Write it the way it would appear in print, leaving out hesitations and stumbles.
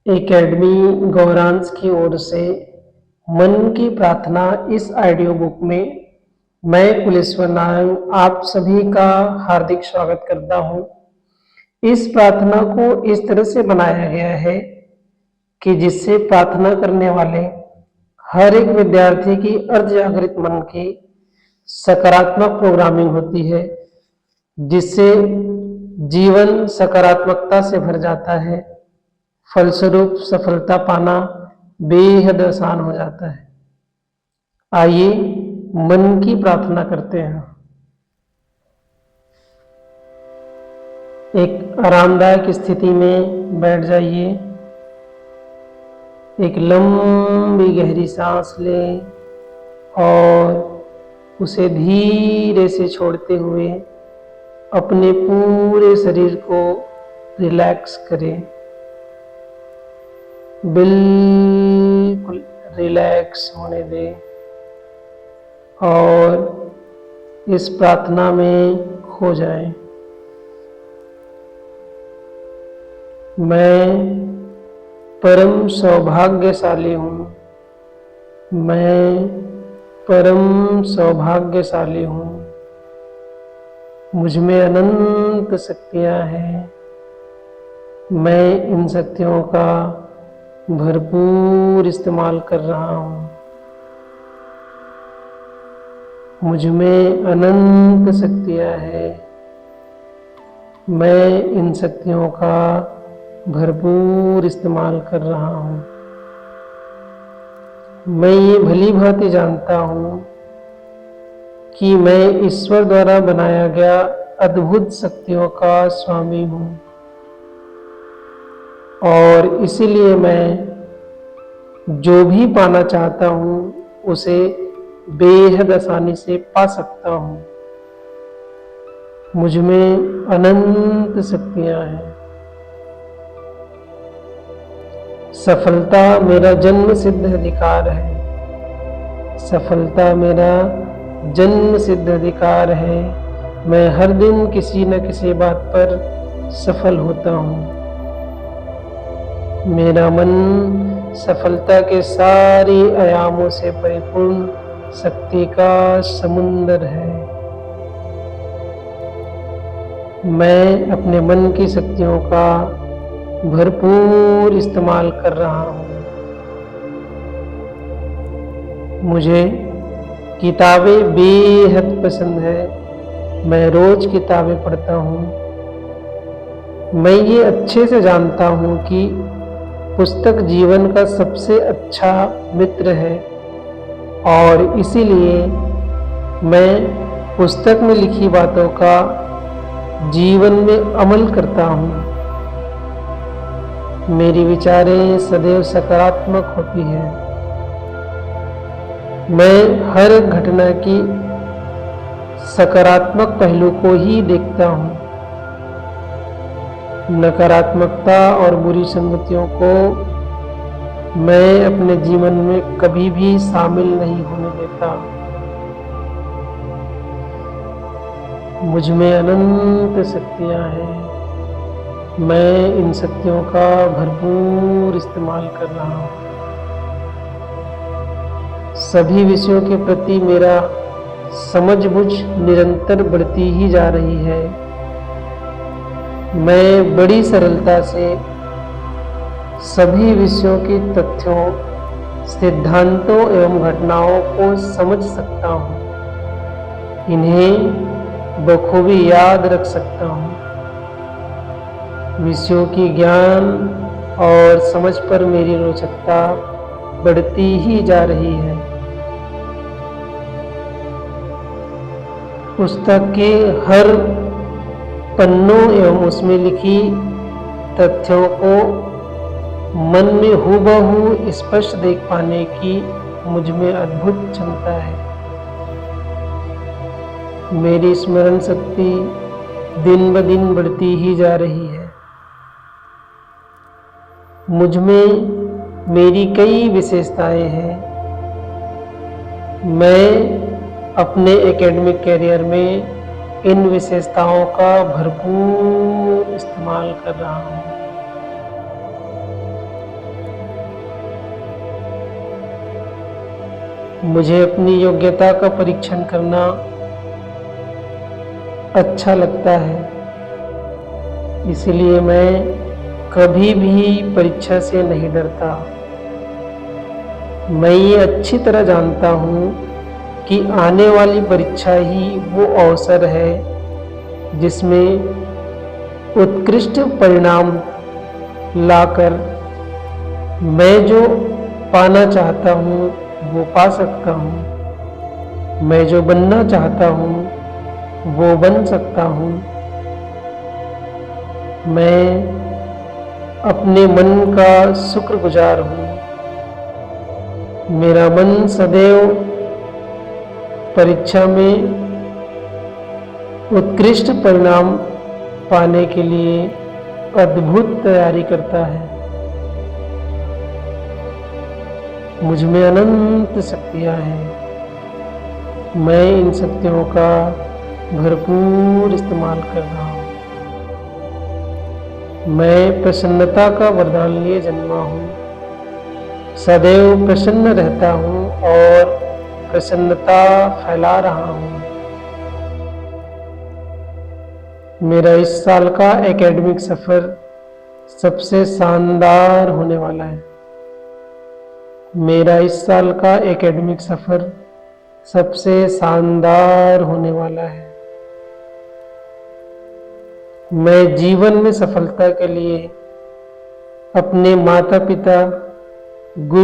Academy Gauransh की ओर से मन की प्रार्थना इस ऑडियो बुक में मैं कुलेश्वर नारायण आप सभी का हार्दिक स्वागत करता हूं। इस प्रार्थना को इस तरह से बनाया गया है कि जिससे प्रार्थना करने वाले हर एक विद्यार्थी की अर्धजागृत मन की सकारात्मक प्रोग्रामिंग होती है, जिससे जीवन सकारात्मकता से भर जाता है। फलस्वरूप सफलता पाना बेहद आसान हो जाता है। आइए मन की प्रार्थना करते हैं। एक आरामदायक स्थिति में बैठ जाइए। एक लंबी गहरी सांस लें और उसे धीरे से छोड़ते हुए अपने पूरे शरीर को रिलैक्स करें। बिल्कुल रिलैक्स होने दें और इस प्रार्थना में खो जाएं। मैं परम सौभाग्यशाली हूँ। मैं परम सौभाग्यशाली हूँ। मुझ में अनंत शक्तियाँ हैं। मैं इन शक्तियों का भरपूर इस्तेमाल कर रहा हूँ। मुझ में अनंत शक्तियाँ हैं। मैं इन शक्तियों का भरपूर इस्तेमाल कर रहा हूँ। मैं ये भली भांति जानता हूँ कि मैं ईश्वर द्वारा बनाया गया अद्भुत शक्तियों का स्वामी हूँ और इसीलिए मैं जो भी पाना चाहता हूँ उसे बेहद आसानी से पा सकता हूँ। मुझ में अनंत शक्तियाँ हैं। सफलता मेरा जन्म सिद्ध अधिकार है। सफलता मेरा जन्म सिद्ध अधिकार है। मैं हर दिन किसी न किसी बात पर सफल होता हूँ। मेरा मन सफलता के सारे आयामों से परिपूर्ण शक्ति का समुंदर है। मैं अपने मन की शक्तियों का भरपूर इस्तेमाल कर रहा हूँ। मुझे किताबें बेहद पसंद है। मैं रोज किताबें पढ़ता हूँ। मैं ये अच्छे से जानता हूँ कि पुस्तक जीवन का सबसे अच्छा मित्र है और इसीलिए मैं पुस्तक में लिखी बातों का जीवन में अमल करता हूँ। मेरी विचारें सदैव सकारात्मक होती हैं। मैं हर एक घटना की सकारात्मक पहलू को ही देखता हूँ। नकारात्मकता और बुरी संगतियों को मैं अपने जीवन में कभी भी शामिल नहीं होने देता। मुझ में अनंत शक्तियाँ हैं। मैं इन शक्तियों का भरपूर इस्तेमाल कर रहा हूँ। सभी विषयों के प्रति मेरा समझबूझ निरंतर बढ़ती ही जा रही है। मैं बड़ी सरलता से सभी विषयों के तथ्यों, सिद्धांतों एवं घटनाओं को समझ सकता हूँ। इन्हें बखूबी याद रख सकता हूँ। विषयों की ज्ञान और समझ पर मेरी रोचकता बढ़ती ही जा रही है। पुस्तक के हर पन्नों एवं उसमें लिखी तथ्यों को मन में हूबहू स्पष्ट देख पाने की मुझ में अद्भुत क्षमता है। मेरी स्मरण शक्ति दिन ब दिन बढ़ती ही जा रही है। मुझ में मेरी कई विशेषताएं हैं। मैं अपने एकेडमिक कैरियर में इन विशेषताओं का भरपूर इस्तेमाल कर रहा हूँ। मुझे अपनी योग्यता का परीक्षण करना अच्छा लगता है, इसलिए मैं कभी भी परीक्षा से नहीं डरता। मैं ये अच्छी तरह जानता हूँ कि आने वाली परीक्षा ही वो अवसर है जिसमें उत्कृष्ट परिणाम लाकर मैं जो पाना चाहता हूँ वो पा सकता हूँ। मैं जो बनना चाहता हूँ वो बन सकता हूँ। मैं अपने मन का शुक्रगुजार हूँ। मेरा मन सदैव परीक्षा में उत्कृष्ट परिणाम पाने के लिए अद्भुत तैयारी करता है। मुझ में अनंत शक्तियाँ हैं। मैं इन शक्तियों का भरपूर इस्तेमाल कर रहा हूँ। मैं प्रसन्नता का वरदान लिए जन्मा हूँ। सदैव प्रसन्न रहता हूँ और प्रसन्नता फैला रहा हूँ। मेरा इस साल का एकेडमिक सफर सबसे शानदार होने वाला है। मेरा इस साल का एकेडमिक सफर सबसे शानदार होने वाला है। मैं जीवन में सफलता के लिए अपने माता पिता, गुरु